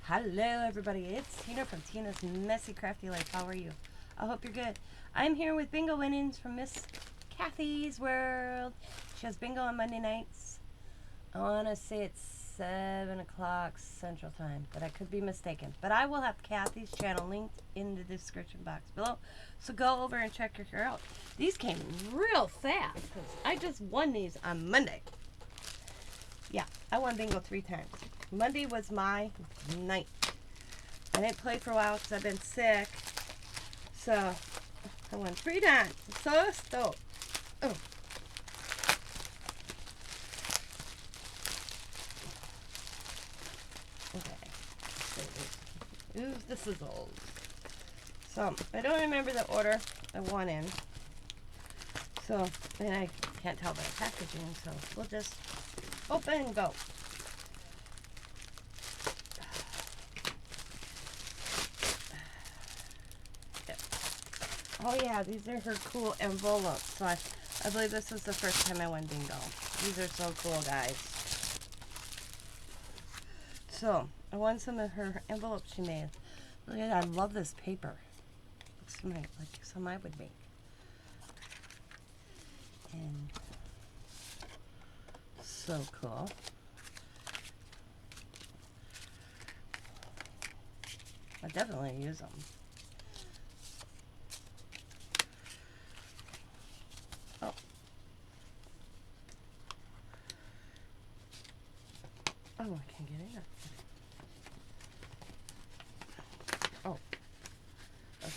Hello everybody, it's Tina from Tina's Messy Crafty Life. How are you? I hope you're good. I'm here with bingo winnings from Miss KaTHie's World. She has bingo on Monday nights. I want to say it's 7 o'clock Central Time, but I could be mistaken. But I will have KaTHie's channel linked in the description box below, so go over and check her out. These came real fast because I just won these on Monday. Yeah, I won bingo 3 times. Monday was my night. I didn't play for a while because I've been sick. So, I won 3 times. I'm so stoked. Oh. Okay. Ooh, this is old. So, I don't remember the order I won in. So, and I can't tell by the packaging, so we'll just open and go. Oh yeah, these are her cool envelopes. So I believe this is the first time I won bingo. These are so cool, guys. So I won some of her envelopes she made. Look at that, I love this paper. Looks like some I would make. And so cool. I definitely use them. Oh. Oh, I can't get in it. Oh. Okay.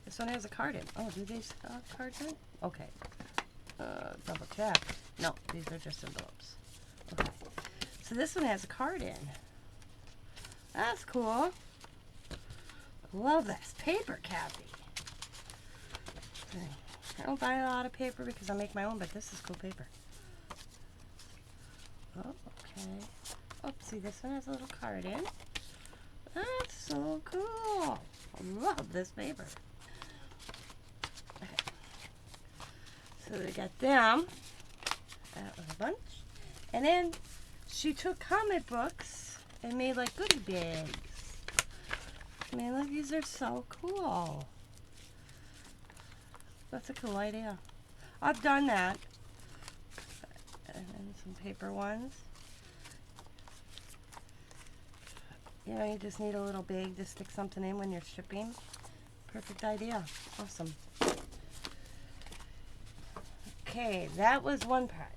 This one has a card in. Oh, do these have cards in? Okay. Double check. No, these are just envelopes. Okay. So this one has a card in. That's cool. Love this paper, KaTHie. I don't buy a lot of paper because I make my own, but this is cool paper. Oh, okay. Oh, see, this one has a little card in. That's so cool. I love this paper. Okay. So we got them. That was a bunch. And then she took comic books and made like goodie bags. Man, look, these are so cool. That's a cool idea. I've done that. And then some paper ones. You know, you just need a little bag to stick something in when you're shipping. Perfect idea. Awesome. Okay, that was one prize.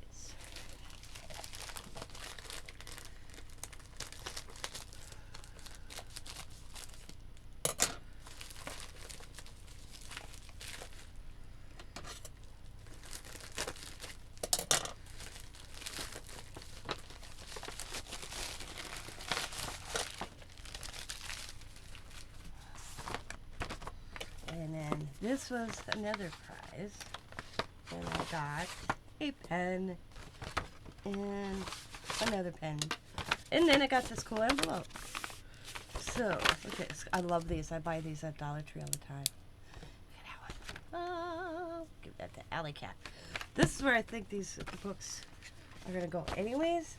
And then this was another prize. And I got a pen and another pen. And then I got this cool envelope. So, look at this. I love these. I buy these at Dollar Tree all the time. Look at that one. Oh, give that to Alley Cat. This is where I think these books are going to go. Anyways,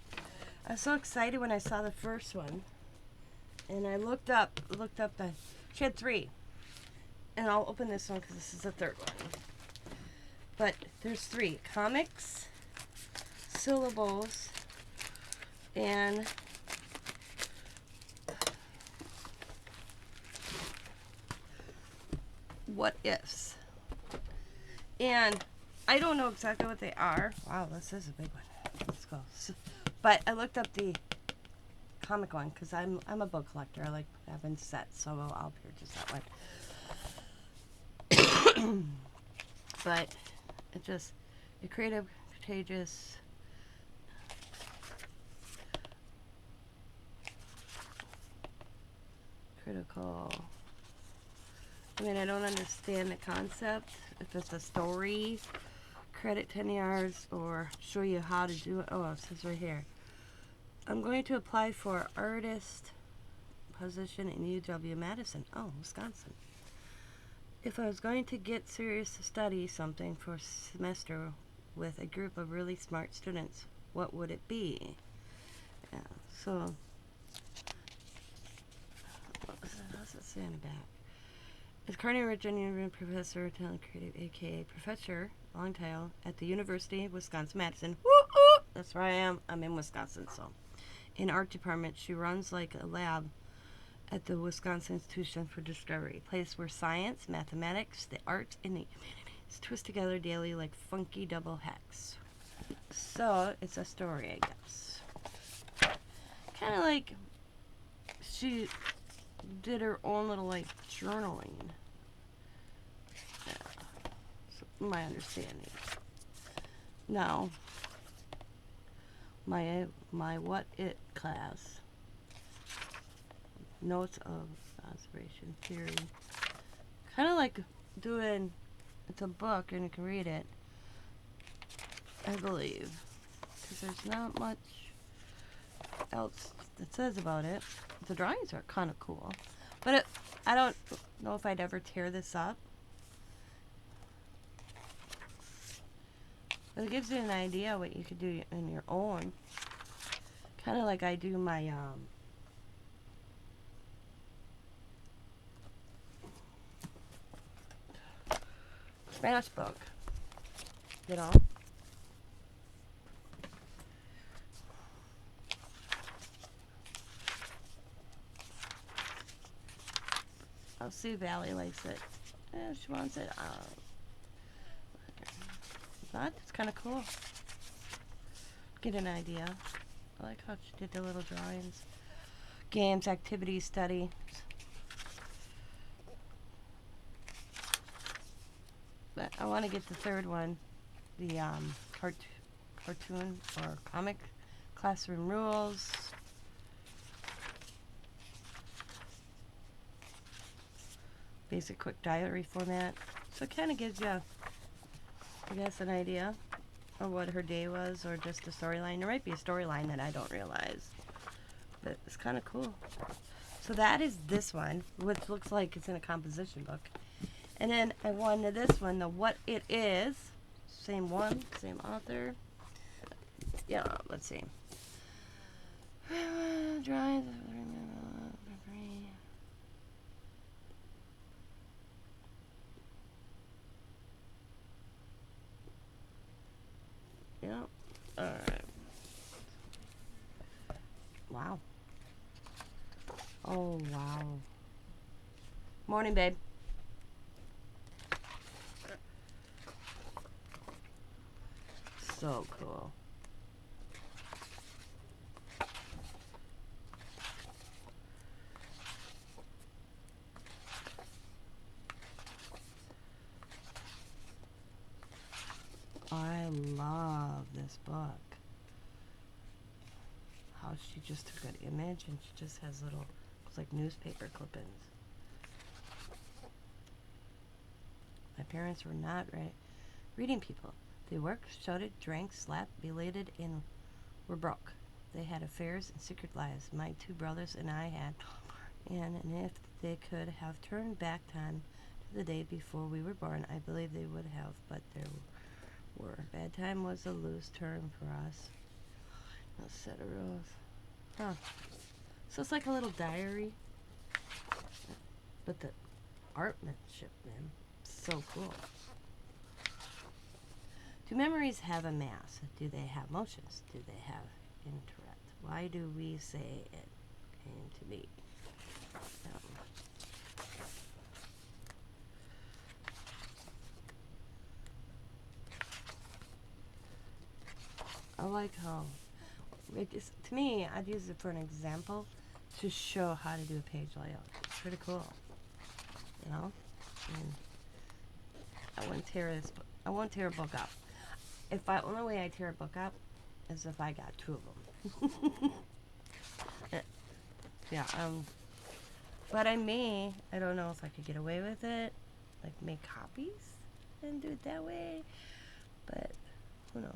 I was so excited when I saw the first one. And I looked up the, she had 3. And I'll open this one because this is the 3rd one. But there's 3. Comics, syllables, and what ifs. And I don't know exactly what they are. Wow, this is a big one. Let's go. But I looked up the comic one because I'm a book collector. I like having sets, so I'll purchase that one. But it just, a creative, contagious, critical. I mean, I don't understand the concept. If it's a story, credit 10 years, or show you how to do it. Oh, it says right here. I'm going to apply for artist position in UW-Madison. Oh, Wisconsin. If I was going to get serious to study something for a semester with a group of really smart students, what would it be? Yeah, so say on the back? Is Carnegie Virginia professor, talent creative, aka professor, long title, at the University of Wisconsin-Madison. Woo-hoo! That's where I am. I'm in Wisconsin, so. In art department, she runs like a lab at the Wisconsin Institution for Discovery, a place where science, mathematics, the arts, and the humanities twist together daily like funky double hex. So, it's a story, I guess. Kind of like she did her own little, like, journaling. Yeah. So my understanding. Now, my what it class, notes of observation theory, kind of like doing, it's a book and you can read it, I believe, because there's not much else that says about it. The drawings are kind of cool, but I don't know if I'd ever tear this up. But it gives you an idea what you could do in your own. Kind of like I do my Spanish book, you know. I'll see if Allie likes it. Yeah, she wants it. But it's kind of cool. Get an idea. I like how she did the little drawings. Games, activities, study. But I want to get the third one, the cartoon or comic, classroom rules. Basic quick diary format. So it kind of gives you, I guess, an idea of what her day was, or just a storyline. There might be a storyline that I don't realize, but it's kind of cool. So that is this one, which looks like it's in a composition book. And then I wanted this one, the What It Is. Same one, same author. Yeah, let's see. Drawings. Yeah. Alright. Wow. Oh, wow. Morning, babe. So cool. I love this book. How she just took an image and she just has little, looks like newspaper clippings. My parents were not reading people. They worked, shouted, drank, slapped, belated, and were broke. They had affairs and secret lives. My two brothers and I had. And if they could have turned back time to the day before we were born, I believe they would have, but there were. Bad time was a loose term for us. A set of rules. Huh. So it's like a little diary. But the artmanship, man, so cool. Do memories have a mass? Do they have motions? Do they have intellect? Why do we say it came to be? I like how, to me, I'd use it for an example to show how to do a page layout. It's pretty cool, you know. And I won't tear this book. I won't tear a book up. Only way I tear a book up is if I got two of them. Yeah. But I don't know if I could get away with it, like make copies and do it that way. But who knows?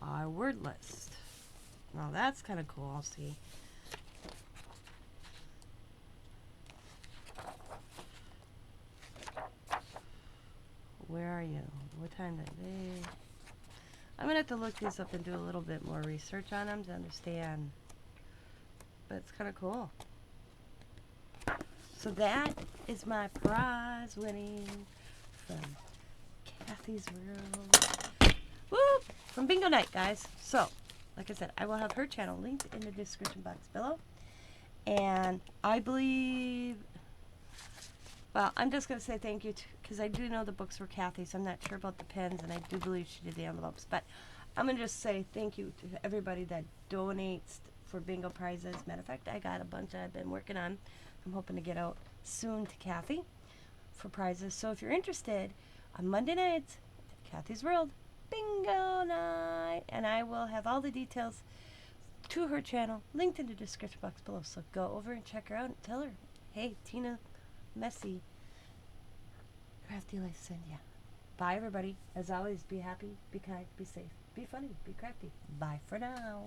Our word list. Now that's kind of cool. I'll see. where are you? What time did they? I'm going to have to look these up and do a little bit more research on them to understand. But it's kind of cool. So that is my prize winning from KaTHie's World. Woo! From Bingo Night, guys. So, like I said, I will have her channel linked in the description box below. And I believe, well, I'm just going to say thank you because I do know the books were KaTHie's. I'm not sure about the pens, and I do believe she did the envelopes. But I'm going to just say thank you to everybody that donates for bingo prizes. Matter of fact, I got a bunch I've been working on. I'm hoping to get out soon to KaTHie for prizes. So if you're interested, on Monday nights, KaTHie's World, Bingo Night. And I will have all the details to her channel linked in the description box below. So go over and check her out and tell her, hey, Tina Messy, Crafty Life send ya. Bye, everybody. As always, be happy, be kind, be safe, be funny, be crafty. Bye for now.